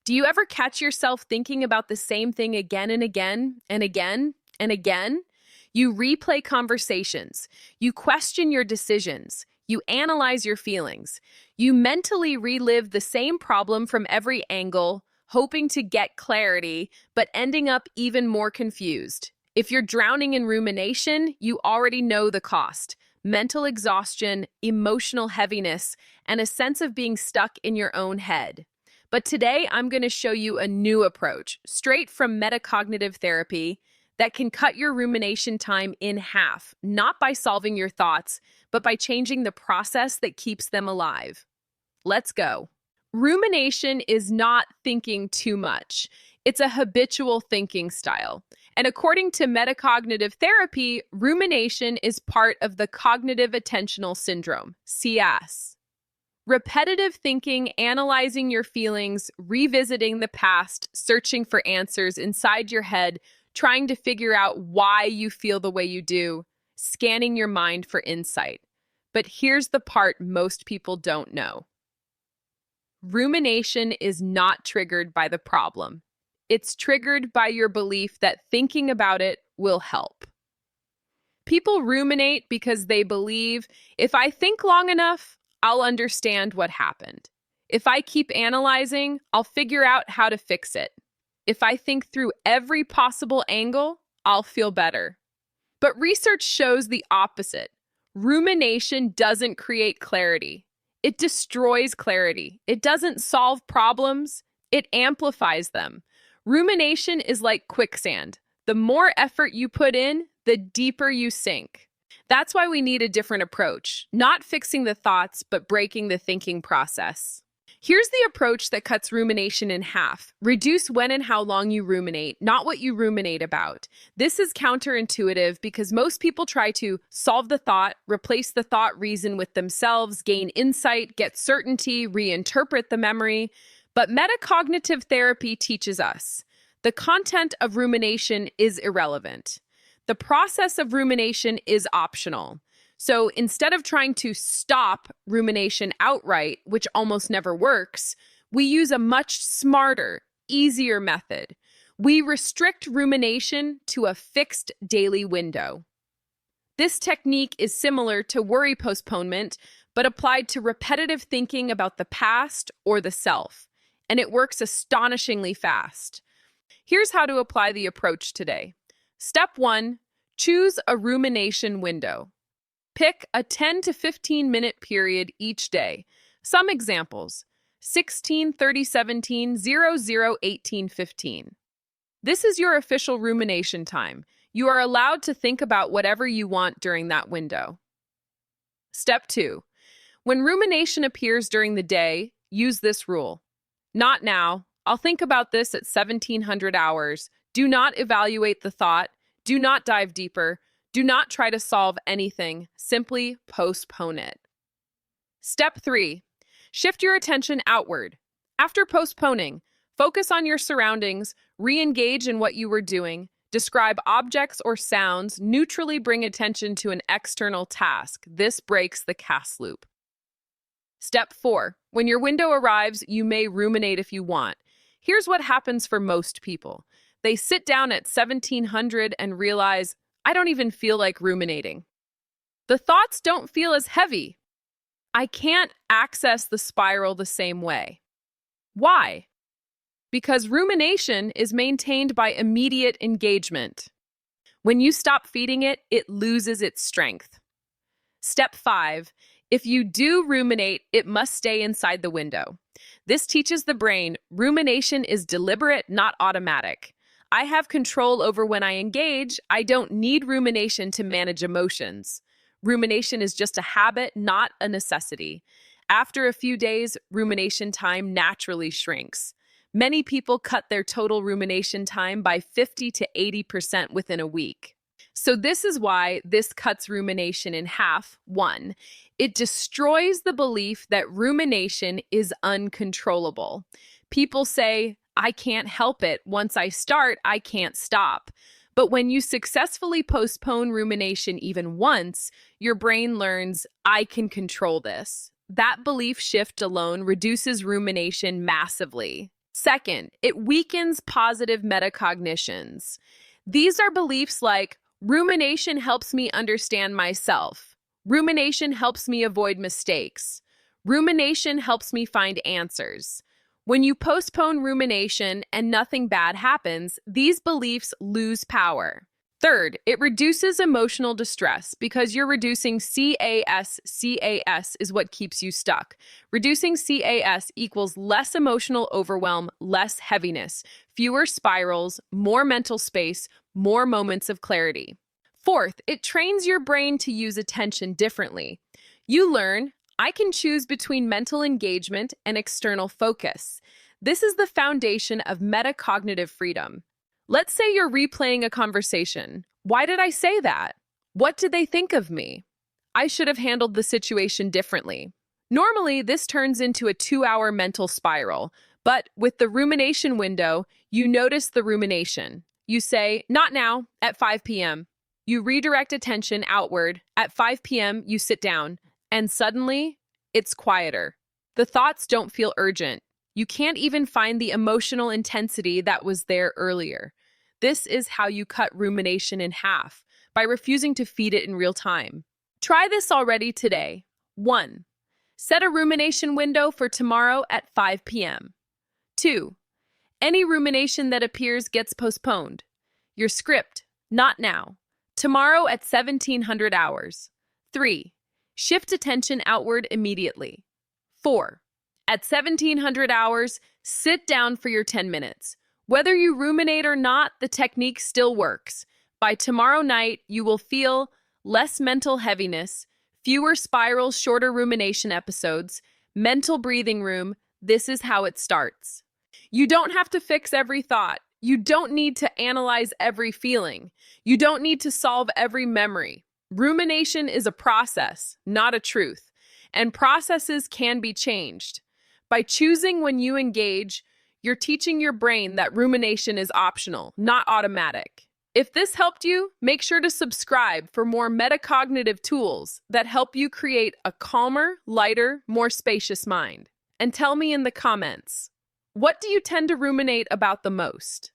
Do you ever catch yourself thinking about the same thing again and again and again and again? You replay conversations. You question your decisions. You analyze your feelings. You mentally relive the same problem from every angle, hoping to get clarity, but ending up even more confused. If you're drowning in rumination, you already know the cost: mental exhaustion, emotional heaviness, and a sense of being stuck in your own head. But today, I'm going to show you a new approach, straight from Metacognitive Therapy, that can cut your rumination time in half, not by solving your thoughts, but by changing the process that keeps them alive. Let's go. Rumination is not thinking too much. It's a habitual thinking style. And according to Metacognitive Therapy, rumination is part of the cognitive attentional syndrome, CS. Repetitive thinking, analyzing your feelings, revisiting the past, searching for answers inside your head, trying to figure out why you feel the way you do, scanning your mind for insight. But here's the part most people don't know. Rumination is not triggered by the problem. It's triggered by your belief that thinking about it will help. People ruminate because they believe, if I think long enough, I'll understand what happened. If I keep analyzing, I'll figure out how to fix it. If I think through every possible angle, I'll feel better. But research shows the opposite. Rumination doesn't create clarity. It destroys clarity. It doesn't solve problems. It amplifies them. Rumination is like quicksand. The more effort you put in, the deeper you sink. That's why we need a different approach, not fixing the thoughts, but breaking the thinking process. Here's the approach that cuts rumination in half. Reduce when and how long you ruminate, not what you ruminate about. This is counterintuitive because most people try to solve the thought, replace the thought reason with themselves, gain insight, get certainty, reinterpret the memory. But metacognitive therapy teaches us the content of rumination is irrelevant. The process of rumination is optional. So instead of trying to stop rumination outright, which almost never works, we use a much smarter, easier method. We restrict rumination to a fixed daily window. This technique is similar to worry postponement, but applied to repetitive thinking about the past or the self, and it works astonishingly fast. Here's how to apply the approach today. Step 1, choose a rumination window. Pick a 10 to 15 minute period each day. Some examples: 16:30:17, 00:18:15. This is your official rumination time. You are allowed to think about whatever you want during that window. Step 2. When rumination appears during the day, use this rule. Not now. I'll think about this at 1700 hours. Do not evaluate the thought. Do not dive deeper. Do not try to solve anything. Simply postpone it. Step 3. Shift your attention outward. After postponing, focus on your surroundings, re-engage in what you were doing, describe objects or sounds, neutrally bring attention to an external task. This breaks the CAS loop. Step 4. When your window arrives, you may ruminate if you want. Here's what happens for most people. They sit down at 1700 and realize, I don't even feel like ruminating. The thoughts don't feel as heavy. I can't access the spiral the same way. Why? Because rumination is maintained by immediate engagement. When you stop feeding it, it loses its strength. Step 5. If you do ruminate, it must stay inside the window. This teaches the brain rumination is deliberate, not automatic. I have control over when I engage. I don't need rumination to manage emotions. Rumination is just a habit, not a necessity. After a few days, rumination time naturally shrinks. Many people cut their total rumination time by 50 to 80% within a week. So this is why this cuts rumination in half. 1, it destroys the belief that rumination is uncontrollable. People say, I can't help it. Once I start, I can't stop. But when you successfully postpone rumination even once, your brain learns, I can control this. That belief shift alone reduces rumination massively. Second, it weakens positive metacognitions. These are beliefs like rumination helps me understand myself. Rumination helps me avoid mistakes. Rumination helps me find answers. When you postpone rumination and nothing bad happens, these beliefs lose power. Third, it reduces emotional distress because you're reducing CAS. CAS is what keeps you stuck. Reducing CAS equals less emotional overwhelm, less heaviness, fewer spirals, more mental space, more moments of clarity. Fourth, it trains your brain to use attention differently. You learn, I can choose between mental engagement and external focus. This is the foundation of metacognitive freedom. Let's say you're replaying a conversation. Why did I say that? What did they think of me? I should have handled the situation differently. Normally, this turns into a 2-hour mental spiral, but with the rumination window, you notice the rumination. You say, not now, at 5 p.m. You redirect attention outward. At 5 p.m., you sit down, and suddenly, it's quieter. The thoughts don't feel urgent. You can't even find the emotional intensity that was there earlier. This is how you cut rumination in half, by refusing to feed it in real time. Try this already today. 1. Set a rumination window for tomorrow at 5 p.m. 2. Any rumination that appears gets postponed. Your script, not now. Tomorrow at 1700 hours. 3. Shift attention outward immediately. 4. At 1700 hours, sit down for your 10 minutes. Whether you ruminate or not, the technique still works. By tomorrow night, you will feel less mental heaviness, fewer spirals, shorter rumination episodes, mental breathing room. This is how it starts. You don't have to fix every thought. You don't need to analyze every feeling. You don't need to solve every memory. Rumination is a process, not a truth, and processes can be changed. By choosing when you engage, you're teaching your brain that rumination is optional, not automatic. If this helped you, make sure to subscribe for more metacognitive tools that help you create a calmer, lighter, more spacious mind. And tell me in the comments, what do you tend to ruminate about the most?